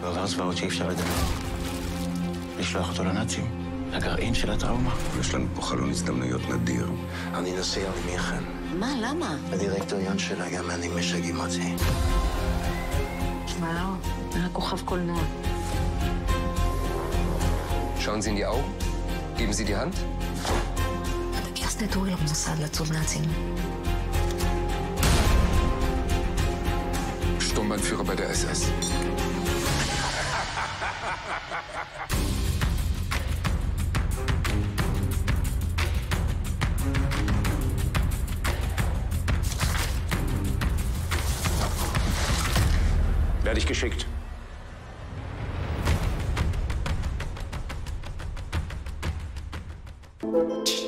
עבר זוועות שאי אפשר לדבר. לשלוח אותו לנאצים, לגרעין של הטראומה. יש לנו פה חלון הזדמנויות נדיר. אני נוסע למינכן. מה, למה? הדירקטוריון שלה גם אני משגעים אותי. וואו, רק כוכב קולנוע. Schauen Sie in die Augen. Geben Sie die Hand. אתה גייסת את אורי למוסד לצוד נאצים. Sturmbannführer bei der SS. Werde ich geschickt. Tsch.